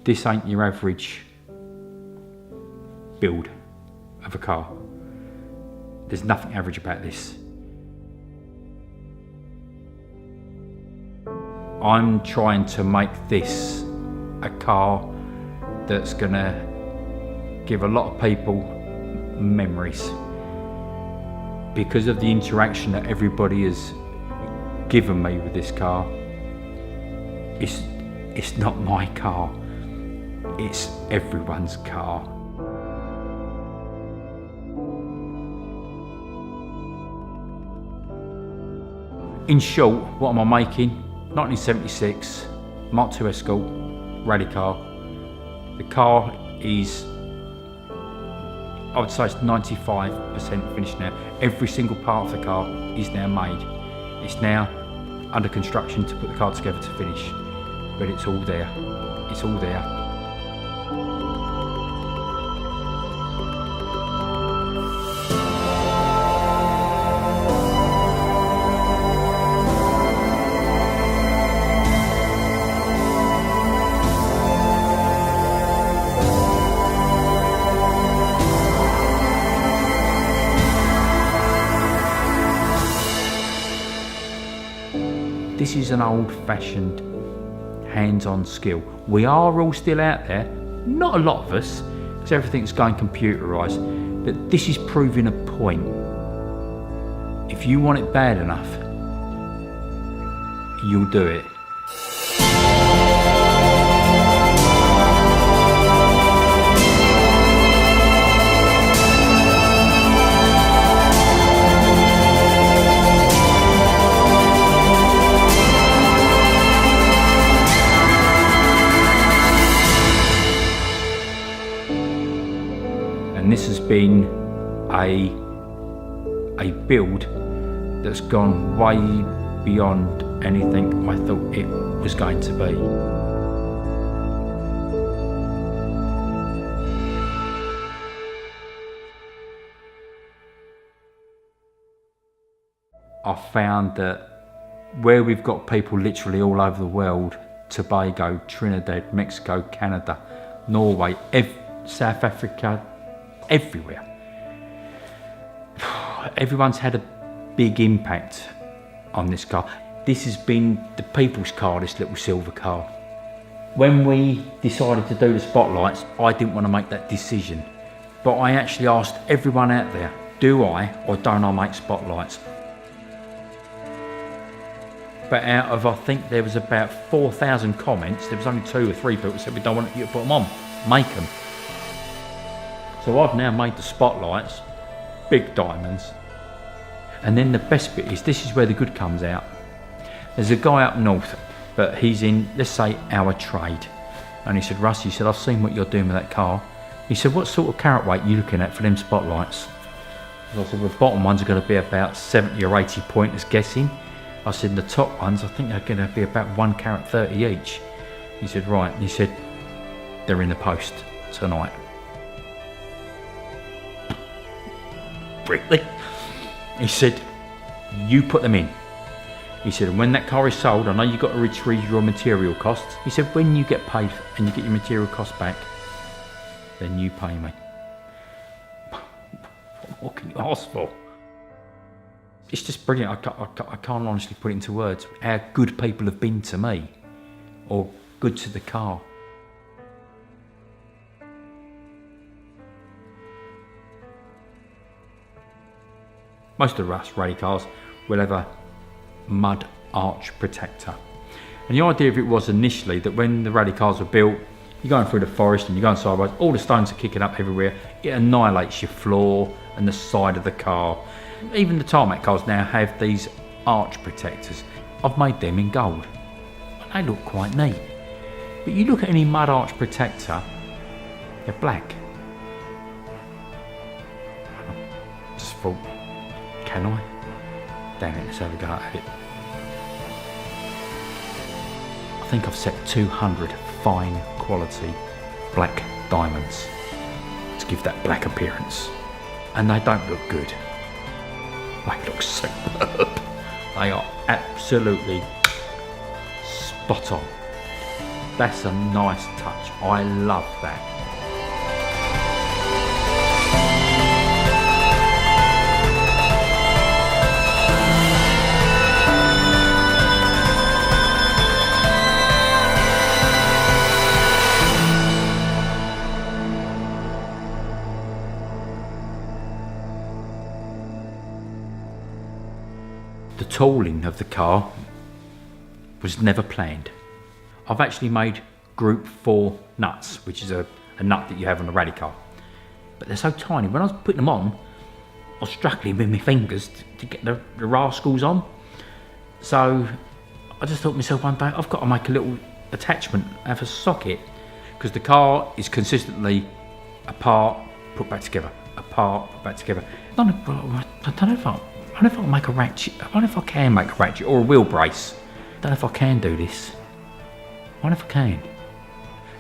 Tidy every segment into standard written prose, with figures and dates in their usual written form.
This ain't your average build of a car. There's nothing average about this. I'm trying to make this a car that's gonna give a lot of people memories because of the interaction that everybody has given me with this car. It's not my car, it's everyone's car. In short, what am I making? 1976 Mark II Escort rally car. The car is, I would say it's 95% finished now. Every single part of the car is now made. It's now under construction to put the car together to finish. But it's all there. It's all there. This is an old-fashioned hands-on skill. We are all still out there, not a lot of us, because everything's going computerised, but this is proving a point. If you want it bad enough, you'll do it. And this has been a build that's gone way beyond anything I thought it was going to be. I found that where we've got people literally all over the world, Tobago, Trinidad, Mexico, Canada, Norway, South Africa, everywhere. Everyone's had a big impact on this car. This has been the people's car, this little silver car. When we decided to do the spotlights, I didn't want to make that decision. But I actually asked everyone out there, do I or don't I make spotlights? But out of, I think there was about 4,000 comments, there was only 2 or 3 people who said, we don't want you to put them on, make them. So I've now made the spotlights, big diamonds. And then the best bit is, this is where the good comes out. There's a guy up north, but he's in, let's say, our trade. And he said, Russ, he said, I've seen what you're doing with that car. He said, what sort of carat weight are you looking at for them spotlights? I said, well, the bottom ones are going to be about 70 or 80 pointers guessing. I said, the top ones, I think they're going to be about 1 carat 30 each. He said, right. And he said, they're in the post tonight. Really? He said, you put them in. He said, and when that car is sold, I know you've got to retrieve your material costs. He said, when you get paid and you get your material costs back, then you pay me. What can you ask for? It's just brilliant. I can't honestly put it into words how good people have been to me, or good to the car. Most of us rally cars will have a mud arch protector. And the idea of it was initially that when the rally cars were built, you're going through the forest and you're going sideways, all the stones are kicking up everywhere, it annihilates your floor and the side of the car. Even the tarmac cars now have these arch protectors. I've made them in gold. And they look quite neat. But you look at any mud arch protector, they're black. I just thought, can I? Damn it, let's have a go at it. I think I've set 200 fine quality black diamonds to give that black appearance. And they don't look good. They look superb. They are absolutely spot on. That's a nice touch. I love that. The tooling of the car was never planned. I've actually made Group 4 nuts, which is a nut that you have on a rally car. But they're so tiny, when I was putting them on, I was struggling with my fingers to get the rascals on. So I just thought to myself one day, I've got to make a little attachment, have a socket, because the car is consistently apart, put back together, apart, put back together. I don't know if I can make a ratchet or a wheel brace. I don't know if I can do this. I wonder if I can.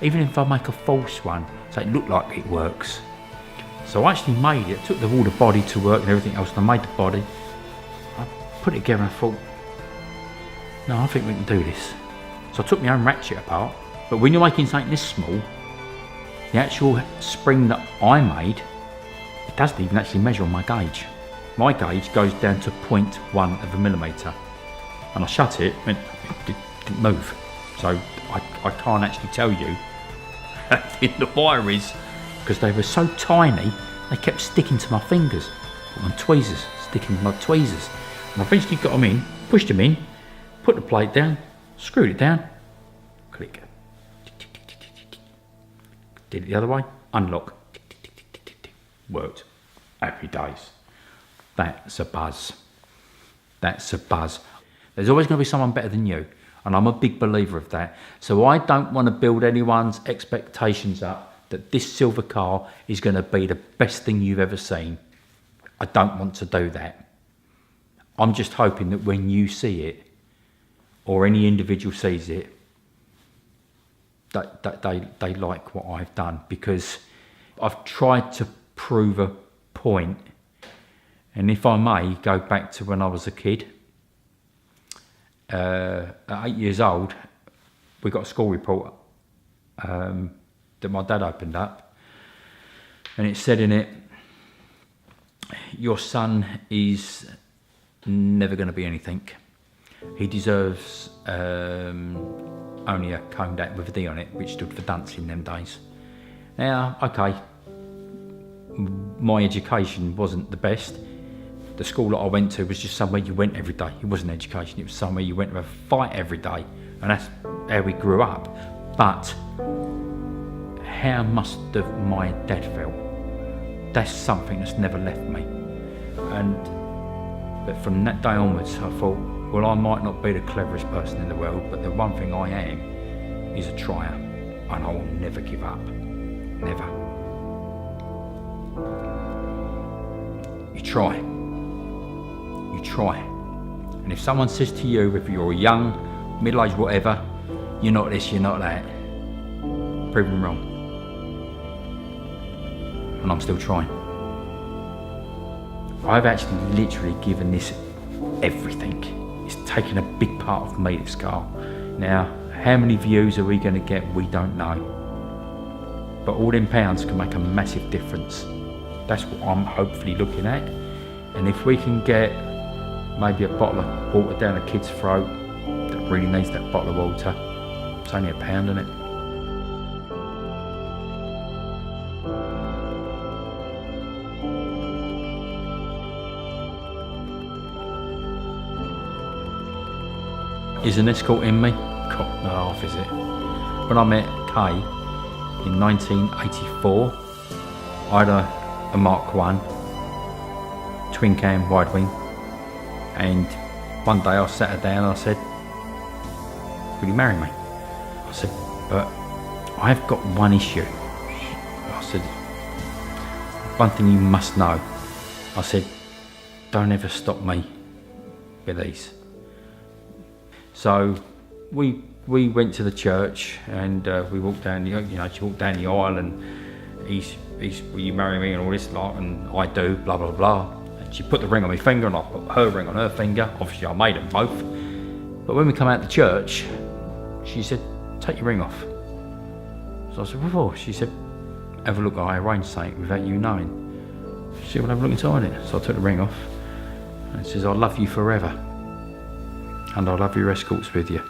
Even if I make a false one, so it looked like it works. So I actually made it, took all the body to work and everything else, and I made the body. I put it together and I thought, no, I think we can do this. So I took my own ratchet apart, but when you're making something this small, the actual spring that I made, it doesn't even actually measure on my gauge. My gauge goes down to 0.1 of a millimetre, and I shut it and it didn't move. So I can't actually tell you how thin the wire is, because they were so tiny, they kept sticking to my fingers, on tweezers, sticking to my tweezers. And I eventually got them in, pushed them in, put the plate down, screwed it down, click. Did it the other way, unlock, worked. Happy days. That's a buzz. That's a buzz. There's always going to be someone better than you, and I'm a big believer of that. So I don't want to build anyone's expectations up that this silver car is going to be the best thing you've ever seen. I don't want to do that. I'm just hoping that when you see it, or any individual sees it, that they like what I've done, because I've tried to prove a point. And if I may go back to when I was a kid, at 8 years old, we got a school report that my dad opened up, and it said in it, your son is never going to be anything. He deserves only a coned hat with a D on it, which stood for dunce in them days. Now, okay, my education wasn't the best. The school that I went to was just somewhere you went every day. It wasn't education, it was somewhere you went to have a fight every day. And that's how we grew up. But how must have my dad felt? That's something that's never left me. But from that day onwards, I thought, well, I might not be the cleverest person in the world, but the one thing I am is a trier. And I will never give up. Never. You try. You try. And if someone says to you, if you're young, middle-aged, whatever, you're not this, you're not that, prove them wrong. And I'm still trying. I've actually literally given this everything. It's taken a big part of me, this car. Now, how many views are we going to get? We don't know. But all them pounds can make a massive difference. That's what I'm hopefully looking at. And if we can get maybe a bottle of water down a kid's throat that really needs that bottle of water, it's only £1, isn't it? Is an Escort in me? God, no half is it. When I met Kay in 1984, I had a Mark 1 twin cam wide wing, and one day I sat her down and I said, will you marry me? I said, but I've got one issue. I said, one thing you must know. I said, don't ever stop me with these. So we went to the church, and we walked down she walked down the aisle, and he's will you marry me, and all this lot, and I do, blah blah blah. And she put the ring on my finger, and I put her ring on her finger. Obviously I made them both. But when we come out the church, she said, take your ring off. So I said, what for? She said, have a look, I arranged something without you knowing. She said, well, have a look inside it. So I took the ring off, and it says, I love you forever, and I love your escorts with you.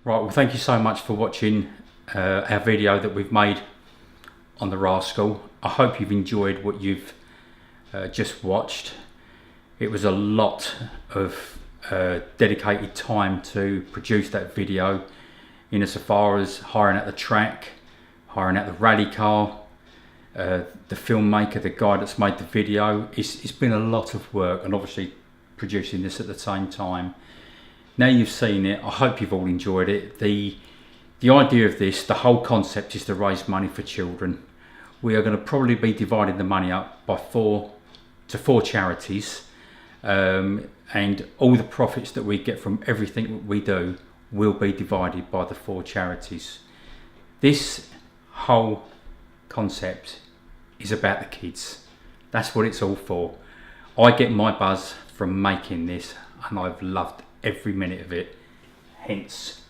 Right, well, thank you so much for watching our video that we've made on the Rascal. I hope you've enjoyed what you've just watched. It was a lot of dedicated time to produce that video, in as far as hiring out the track, hiring out the rally car, the filmmaker, the guy that's made the video. It's been a lot of work, and obviously producing this at the same time. Now you've seen it, I hope you've all enjoyed it. The idea of this, the whole concept, is to raise money for children. We are going to probably be dividing the money up by four charities, and all the profits that we get from everything that we do will be divided by the 4 charities. This whole concept is about the kids. That's what it's all for. I get my buzz from making this, and I've loved every minute of it, hence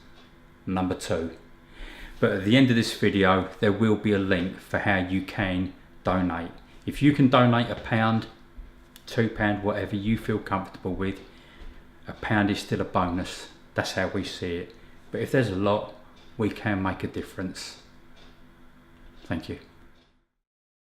number 2. But at the end of this video there will be a link for how you can donate. If you can donate £1, £2, whatever you feel comfortable with, £1 is still a bonus. That's how we see it. But if there's a lot, we can make a difference. Thank you.